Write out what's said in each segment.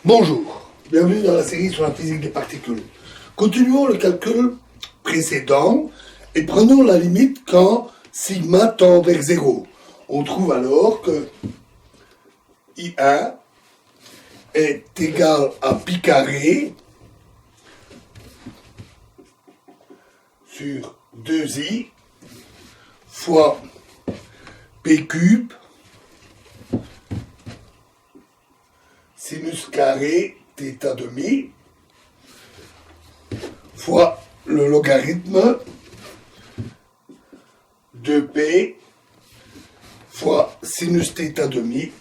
Bonjour, bienvenue dans la série sur la physique des particules. Continuons le calcul précédent et prenons la limite quand sigma tend vers 0. On trouve alors que I1 est égal à pi carré sur 2i fois p cube sinus carré θ demi fois le logarithme de p fois sinus θ demi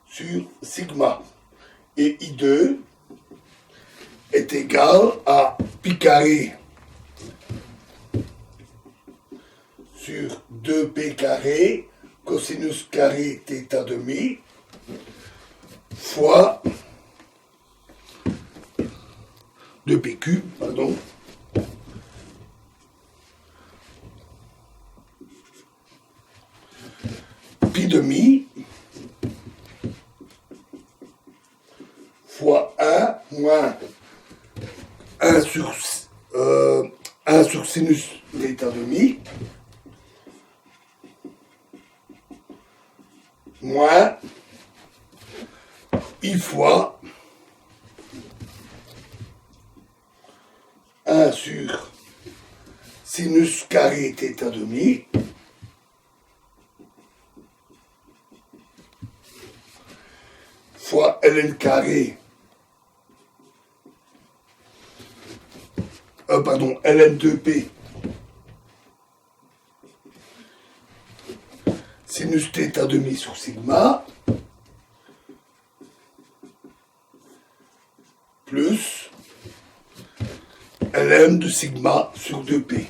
sur sigma. Et I2 est égal à pi carré sur 2p carré cosinus carré θ demi fois 2p cube, pardon, pi demi fois 1 moins 1 sur sinus θ demi moins I fois 1 sur sinus carré θ demi fois ln carré ln 2p sinus θ demi sur sigma plus ln de sigma sur 2p.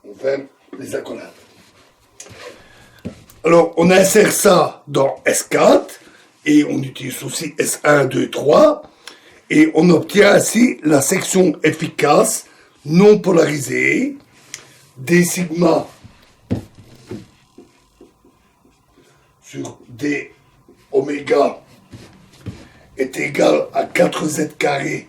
On fait les accolades. Alors, on insère ça dans S4 et on utilise aussi S1, 2, 3 et on obtient ainsi la section efficace non polarisée d sigma sur d oméga est égal à 4z carré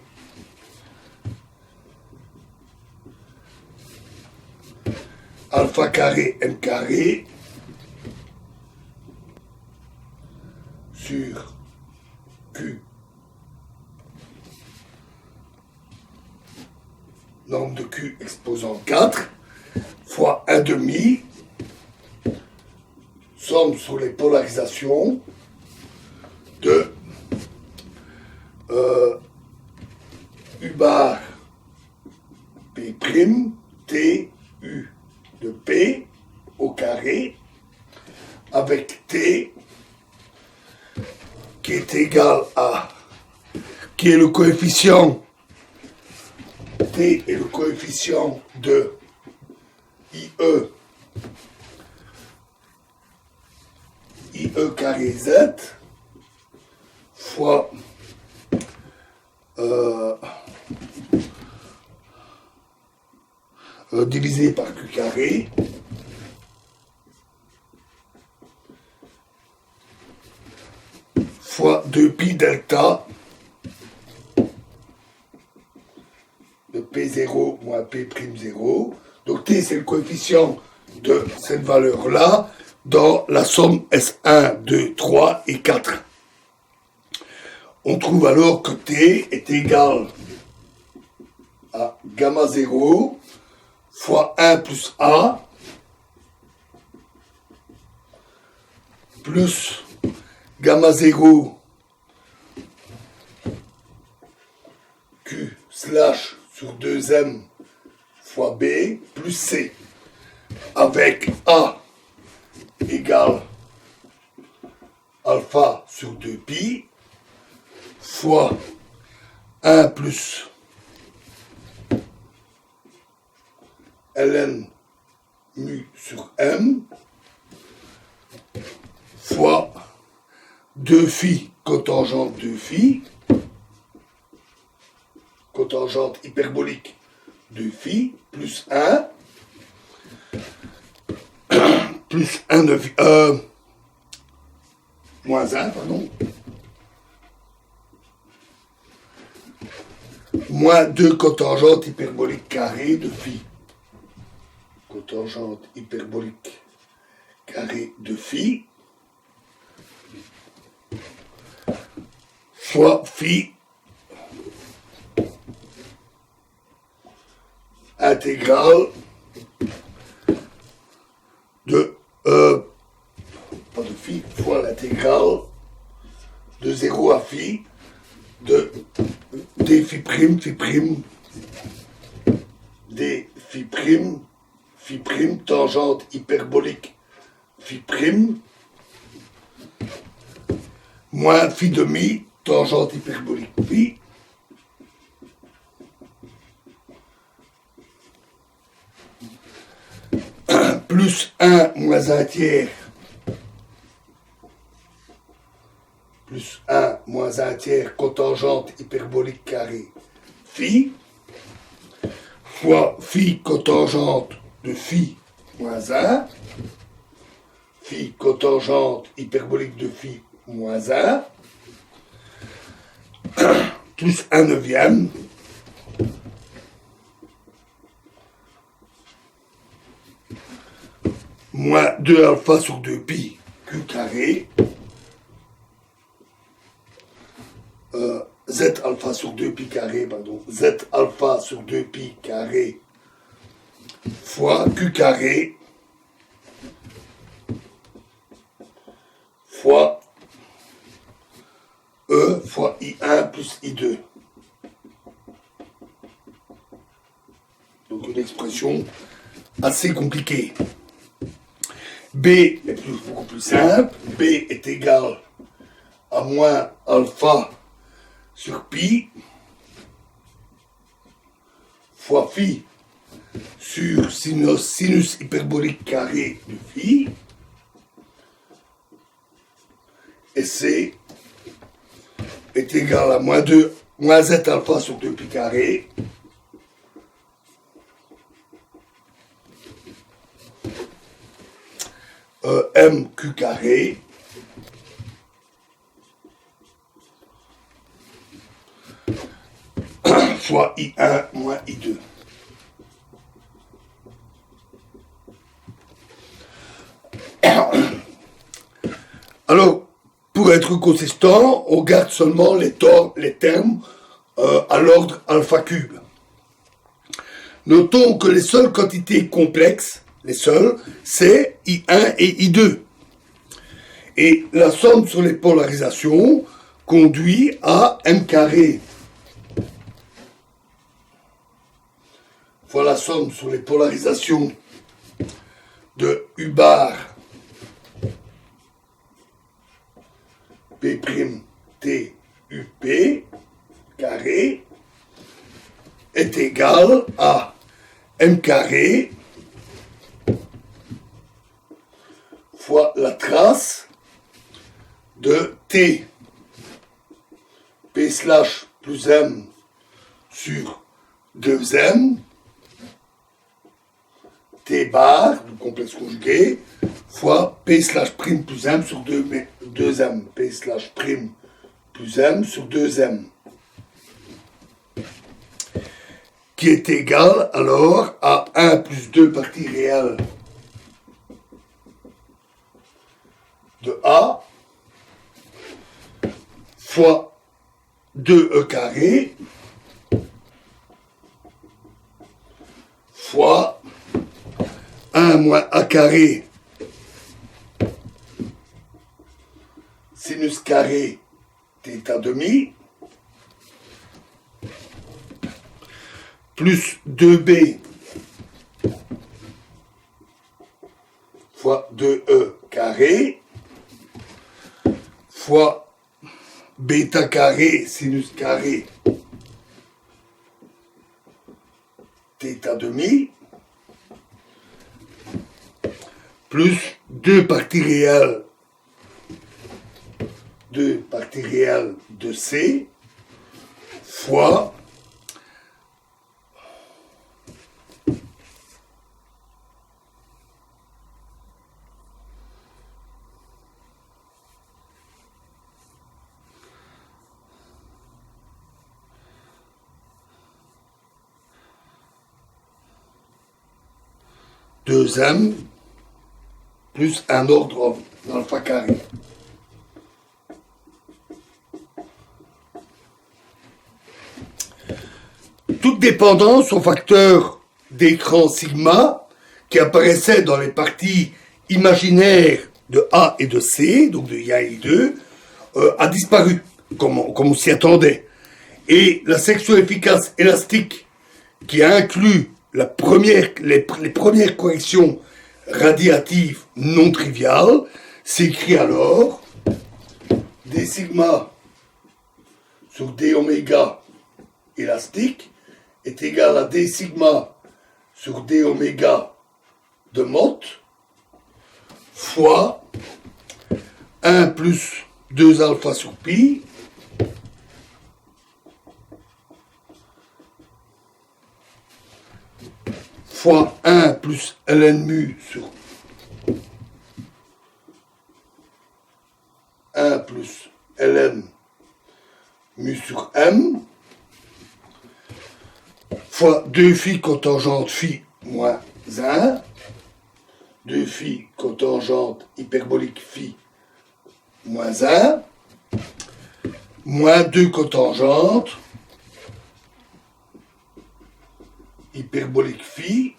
alpha carré m carré sur q norme de q exposant 4 fois 1 demi somme sur les polarisations de U bar P prime T U de P au carré avec T qui est égal à, qui est le coefficient, T est le coefficient de IE carré Z fois divisé par Q carré fois 2pi delta de P0 moins P'0. Donc T c'est le coefficient de cette valeur-là dans la somme S1, 2, 3 et 4. On trouve alors que T est égal à gamma 0 fois 1 plus A plus gamma 0 Q slash sur 2M fois B plus C avec A égale alpha sur 2pi fois 1 plus ln mu sur m fois 2phi cotangente 2phi, cotangente hyperbolique 2phi plus 1 plus 1 neuvième, moins 1, pardon, moins 2 cotangente hyperbolique carrée de phi. Cotangente hyperbolique carrée de phi fois phi intégrale de pas de phi fois l'intégrale de 0 à phi de d phi prime d phi prime tangente hyperbolique phi prime moins phi demi tangente hyperbolique phi plus 1 moins 1 tiers plus 1 moins 1 tiers cotangente hyperbolique carré phi fois phi cotangente de phi moins 1 phi cotangente hyperbolique de phi moins 1 plus 1 neuvième moins 2 alpha sur 2 pi q carré z alpha sur 2 pi carré, pardon, z alpha sur 2 pi carré fois q carré fois E fois I1 plus I2. Donc une expression assez compliquée. B est beaucoup plus simple. B est égal à moins alpha sur pi fois phi sur sinus hyperbolique carré de phi. Et C est égal à moins z alpha sur 2 pi carré mq carré fois I1 moins I2. Alors, pour être consistant, on garde seulement les termes à l'ordre alpha cube. Notons que les seules quantités complexes, c'est I1 et I2. Et la somme sur les polarisations conduit à m carré fois la somme sur les polarisations de U bar P' T UP carré est égal à m carré fois la trace de T P slash plus M sur 2M T bar, du complexe conjugué, fois P slash prime plus M sur 2M. P slash prime plus M sur 2M. Qui est égal alors à 1 plus 2 parties réelles de A fois 2E carré fois 1 moins A carré sinus carré θ demi plus 2B fois 2E carré fois bêta carré sinus carré θ demi plus 2 parties réelles de C fois 2m plus un ordre d'alpha carré. Toute dépendance au facteur d'écran sigma qui apparaissait dans les parties imaginaires de A et de C, donc de IA et 2, a disparu, comme on s'y attendait. Et la section efficace élastique qui inclut les premières corrections radiatives non triviales s'écrit alors d sigma sur d oméga élastique est égal à d sigma sur d oméga de Mott fois 1 plus 2 alpha sur pi fois 1 plus ln mu sur 1 plus ln mu sur m fois 2 phi cotangente phi moins 1, 2 phi cotangente hyperbolique phi moins 1, moins 2 cotangente hyperbolique phi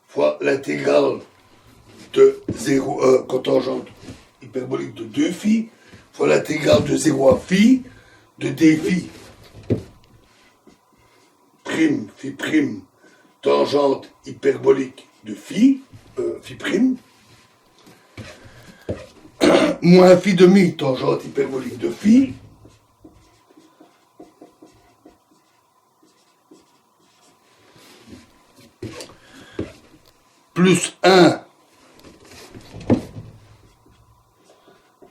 fois l'intégrale de 0 cotangente hyperbolique de 2 phi fois l'intégrale de 0 à phi de d phi prime phi prime tangente hyperbolique de phi phi prime moins phi demi tangente hyperbolique de phi plus 1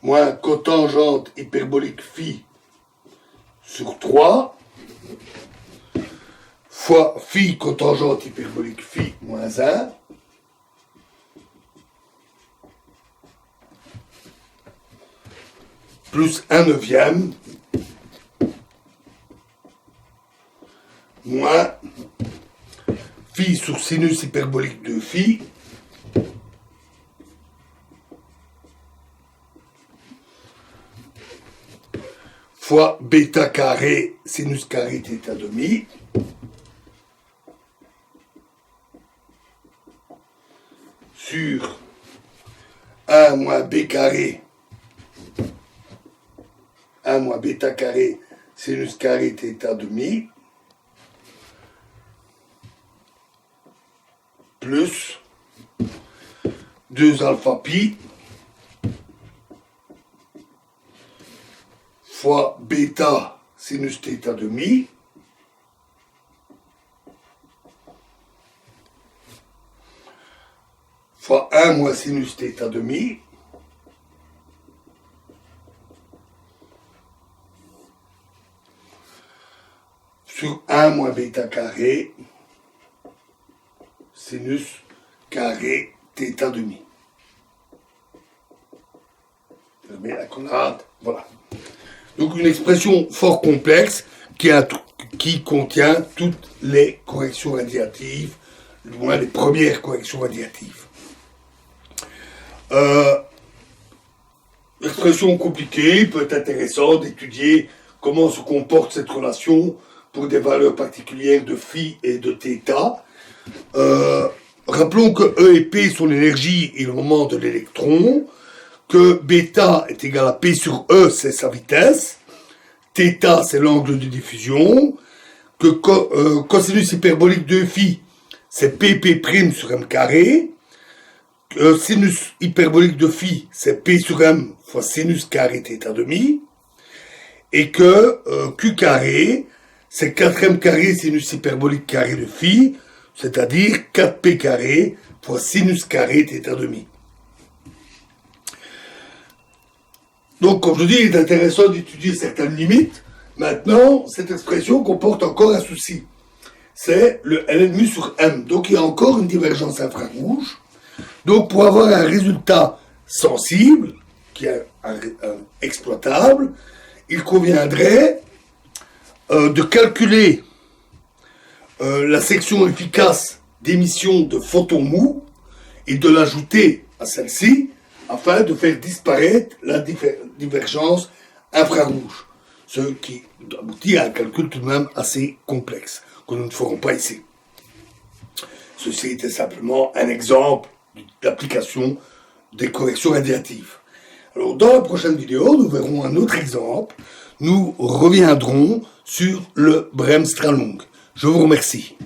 moins cotangente hyperbolique phi sur 3 fois phi cotangente hyperbolique phi moins 1 plus 1 neuvième moins phi sur sinus hyperbolique de phi fois bêta carré sinus carré θ demi sur 1 moins b carré 1 moins bêta carré sinus carré θ demi plus 2 alpha pi fois bêta sinus θ demi fois 1 moins sinus θ demi sur 1 moins bêta carré sinus carré θ demi. Fermez la collade, voilà. Donc une expression fort complexe qui contient toutes les corrections radiatives, du moins les premières corrections radiatives. Expression compliquée, peut être intéressant d'étudier comment se comporte cette relation pour des valeurs particulières de phi et de θ. Rappelons que E et P sont l'énergie et le moment de l'électron, que bêta est égal à P sur E, c'est sa vitesse, θ c'est l'angle de diffusion, que cosinus hyperbolique de phi c'est pp' sur m carré, que sinus hyperbolique de phi c'est p sur m fois sinus carré θ demi, et que q carré c'est 4m carré sinus hyperbolique carré de phi, c'est-à-dire 4p carré fois sinus carré θ demi. Donc, comme je dis, il est intéressant d'étudier certaines limites. Maintenant, cette expression comporte encore un souci. C'est le ln mu sur m. Donc, il y a encore une divergence infrarouge. Donc, pour avoir un résultat sensible, qui est exploitable, il conviendrait de calculer la section efficace d'émission de photons mous et de l'ajouter à celle-ci afin de faire disparaître la divergence infrarouge. Ce qui aboutit à un calcul tout de même assez complexe, que nous ne ferons pas ici. Ceci était simplement un exemple d'application des corrections radiatives. Alors, dans la prochaine vidéo, nous verrons un autre exemple. Nous reviendrons sur le Bremsstrahlung. Je vous remercie.